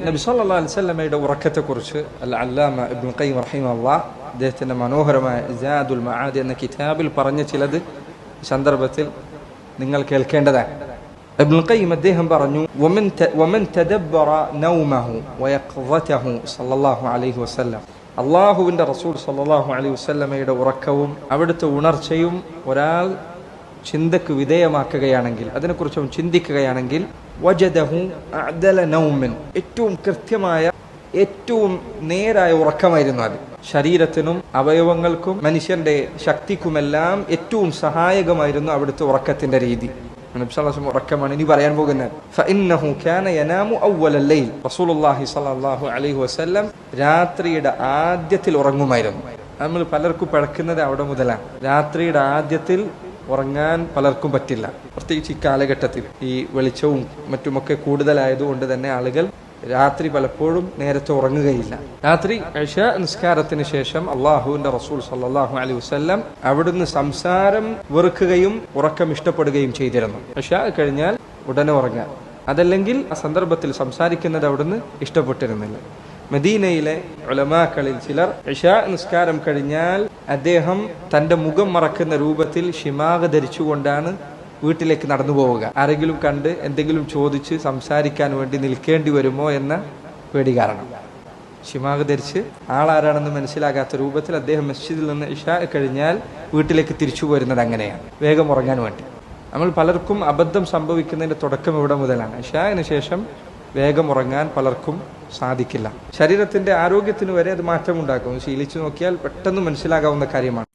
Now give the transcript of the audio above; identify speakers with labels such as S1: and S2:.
S1: നബി സല്ലല്ലാഹു അലൈഹി വസല്ലമയുടെ ഉറക്കത്തെക്കുറിച്ച് അൽ-അല്ലാമ ഇബ്നുൽ ഖയ്യിം റഹിമഹുല്ലാഹ് അദ്ദേഹത്തിന്റെ മനോഹരമായ ഇസാദുൽ മആദ് എന്ന കിതാബിൽ പറഞ്ഞ ചിലത് സന്ദർഭത്തിൽ നിങ്ങൾ കേൾക്കേണ്ടതാണ്. ഇബ്നുൽ ഖയ്യിം അദ്ദേഹം പറഞ്ഞു, വമൻ തദബ്ബറ നൗമഹു വയഖ്വതഹു സല്ലല്ലാഹു അലൈഹി വസല്ലം, അല്ലാഹുവിന്റെ റസൂൽ സല്ലല്ലാഹു അലൈഹി വസല്ലമയുടെ ഉറക്കവും അവിടുത്തെ ഉണർച്ചയും ഒരാൾ ചിന്തക്ക് വിധേയമാക്കുകയാണെങ്കിൽ, അതിനെക്കുറിച്ച് അവൻ ചിന്തിക്കുകയാണെങ്കിൽ, വജദഹു അഅദല നൗമൻ, ഏറ്റവും കൃത്യമായ ഏറ്റവും നേരായ ഉറക്കമായിരുന്നു അത്. ശരീരത്തിനും അവയവങ്ങൾക്കും മനുഷ്യന്റെ ശക്തിക്കുമെല്ലാം ഏറ്റവും സഹായകമായിരുന്നു അവിടുത്തെ ഉറക്കത്തിന്റെ രീതി. ഉറക്കമാണ് ഇനി പറയാൻ പോകുന്നത്. ഫഇന്നഹു കാന യനാമു അവ്വലൽ ലൈൽ, റസൂലുള്ളാഹി സ്വല്ലല്ലാഹു അലൈഹി വസല്ലം രാത്രിയുടെ ആദ്യത്തിൽ ഉറങ്ങുമായിരുന്നു. നമ്മൾ പലർക്കും പഴക്കുന്നത് അവിടെ മുതലാണ്. രാത്രിയുടെ ആദ്യത്തിൽ ഉറങ്ങാൻ പലർക്കും പറ്റില്ല. പ്രത്യേകിച്ച് ഈ കാലഘട്ടത്തിൽ ഈ വെളിച്ചവും മറ്റുമൊക്കെ കൂടുതലായതുകൊണ്ട് തന്നെ ആളുകൾ രാത്രി പലപ്പോഴും നേരത്തെ ഉറങ്ങുകയില്ല. രാത്രി ഇശാ നിസ്കാരത്തിന് ശേഷം അള്ളാഹുവിന്റെ റസൂൽ സല്ലല്ലാഹു അലൈഹി വസല്ലം അവിടുന്ന് സംസാരം വെറുക്കുകയും ഉറക്കം ഇഷ്ടപ്പെടുകയും ചെയ്തിരുന്നു. ഇശാ കഴിഞ്ഞാൽ ഉടനെ ഉറങ്ങാൻ, അതല്ലെങ്കിൽ ആ സന്ദർഭത്തിൽ സംസാരിക്കുന്നത് അവിടുന്ന് ഇഷ്ടപ്പെട്ടിരുന്നില്ല. മദീനയിലെ ഉലമാക്കളിൽ ചിലർ ഇശാ നിസ്കാരം കഴിഞ്ഞാൽ അദ്ദേഹം തന്റെ മുഖം മറക്കുന്ന രൂപത്തിൽ ഷിമാഗ് ധരിച്ചുകൊണ്ടാണ് വീട്ടിലേക്ക് നടന്നു പോവുക. ആരെങ്കിലും കണ്ട് എന്തെങ്കിലും ചോദിച്ച് സംസാരിക്കാൻ വേണ്ടി നിൽക്കേണ്ടി വരുമോ എന്ന പേടി കാരണം ഷിമാഗ് ധരിച്ച് ആളാരാണെന്ന് മനസ്സിലാകാത്ത രൂപത്തിൽ അദ്ദേഹം മസ്ജിദിൽ നിന്ന് ഇശാ കഴിഞ്ഞാൽ വീട്ടിലേക്ക് തിരിച്ചു പോരുന്നത് അങ്ങനെയാണ്, വേഗം ഉറങ്ങാൻ വേണ്ടി. നമ്മൾ പലർക്കും അബദ്ധം സംഭവിക്കുന്നതിന്റെ തുടക്കം ഇവിടെ മുതലാണ്. ഇശാന് ശേഷം വേഗം ഉറങ്ങാൻ പലർക്കും സാധിക്കില്ല. ശരീരത്തിന്റെ ആരോഗ്യത്തിന് വരെ അത് മാറ്റമുണ്ടാക്കും. ശീലിച്ചു നോക്കിയാൽ പെട്ടെന്ന് മനസ്സിലാകാവുന്ന കാര്യമാണ്.